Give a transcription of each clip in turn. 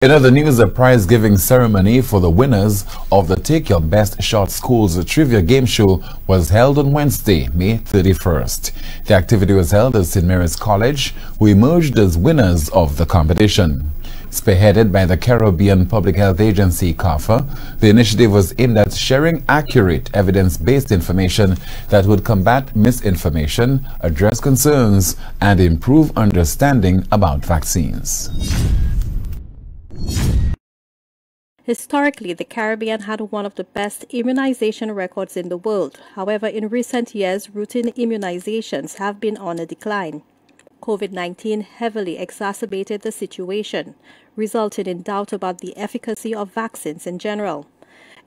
In other news, a prize-giving ceremony for the winners of the Take Your Best Shot Schools Trivia Game Show was held on Wednesday, May 31st. The activity was held at St. Mary's College, who emerged as winners of the competition. Spearheaded by the Caribbean Public Health Agency, CARFA, the initiative was aimed at sharing accurate, evidence-based information that would combat misinformation, address concerns, and improve understanding about vaccines. Historically, the Caribbean had one of the best immunization records in the world. However, in recent years, routine immunizations have been on a decline. COVID-19 heavily exacerbated the situation, resulting in doubt about the efficacy of vaccines in general.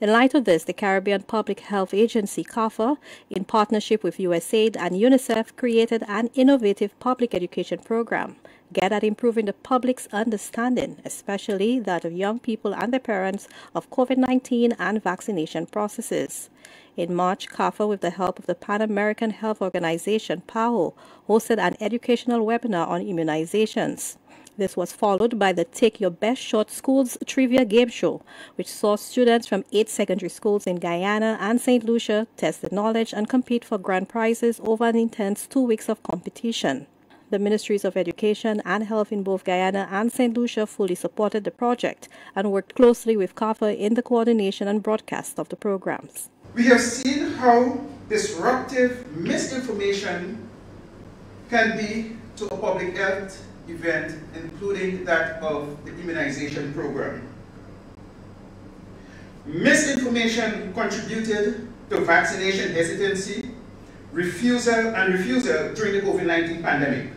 In light of this, the Caribbean Public Health Agency, CARFA, in partnership with USAID and UNICEF, created an innovative public education program geared at improving the public's understanding, especially that of young people and their parents, of COVID-19 and vaccination processes. In March, CARFA, with the help of the Pan American Health Organization, PAHO, hosted an educational webinar on immunizations. This was followed by the Take Your Best Shot Schools Trivia Game Show, which saw students from 8 secondary schools in Guyana and St. Lucia test their knowledge and compete for grand prizes over an intense 2 weeks of competition. The Ministries of Education and Health in both Guyana and St. Lucia fully supported the project and worked closely with CARFA in the coordination and broadcast of the programs. We have seen how disruptive misinformation can be to a public health event, including that of the immunization program. Misinformation contributed to vaccination hesitancy, refusal during the COVID-19 pandemic.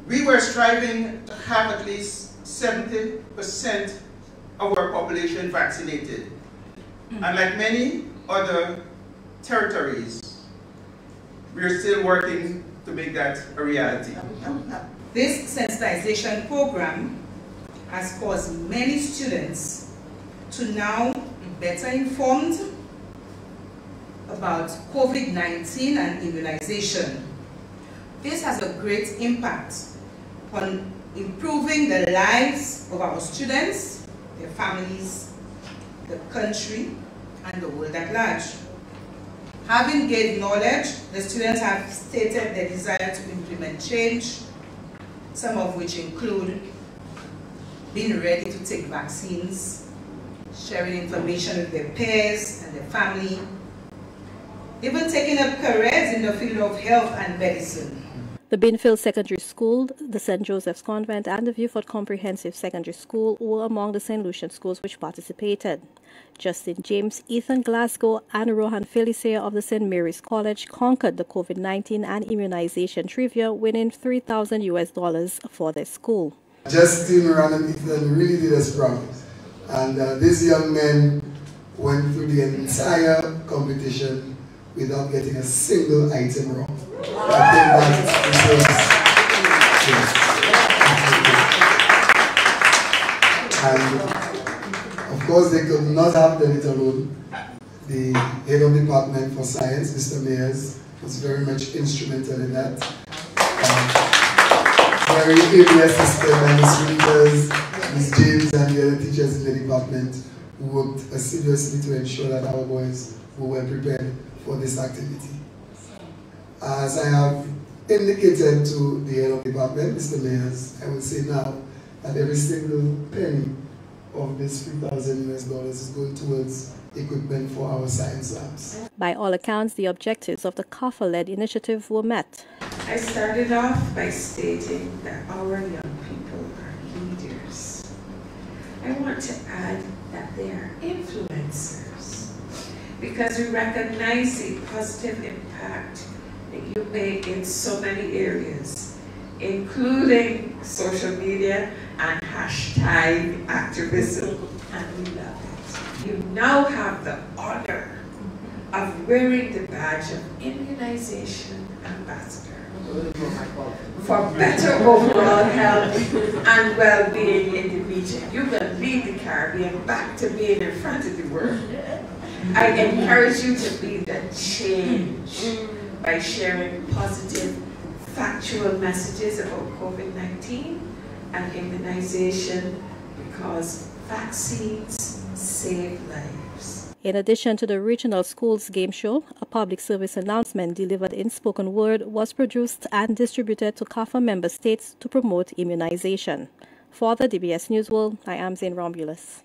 We were striving to have at least 70% of our population vaccinated. And like many other territories, we are still working to make that a reality. This sensitization program has caused many students to now be better informed about COVID-19 and immunization. This has a great impact on improving the lives of our students, their families, the country, and the world at large. Having gained knowledge, the students have stated their desire to implement change, some of which include being ready to take vaccines, sharing information with their peers and their family, even taking up careers in the field of health and medicine. The Binfield Secondary School, the St. Joseph's Convent, and the Viewford Comprehensive Secondary School were among the St. Lucian schools which participated. Justin James, Ethan Glasgow, and Rohan Felicia of the St. Mary's College conquered the COVID-19 and immunization trivia, winning $3,000 for their school. Justin, Rohan, and Ethan really did us proud. And these young men went through the entire competition without getting a single item wrong. And of course, they could not have done it alone. The head of the Department for Science, Mr. Mayers, was very much instrumental in that. Very ably assisted by Ms. Winters, Ms. James, and the other teachers in the department who worked assiduously to ensure that our boys were well prepared for this activity. As I have indicated to the head of the department, Mr. Mayers, I will say now that every single penny of this $3,000 is going towards equipment for our science labs. By all accounts, the objectives of the CARFA-led initiative were met. I started off by stating that our young people are leaders. I want to add that they are influencers, because we recognize the positive impact that you make in so many areas, including social media and hashtag activism, and we love it. You now have the honor of wearing the badge of Immunization Ambassador for better overall health and well-being in the region. You will lead the Caribbean back to being in front of the world. I encourage you to be the change by sharing positive, factual messages about COVID-19 and immunization because vaccines save lives. In addition to the Regional Schools Game Show, a public service announcement delivered in spoken word was produced and distributed to CAFA member states to promote immunization. For the DBS News World, I am Zane Romulus.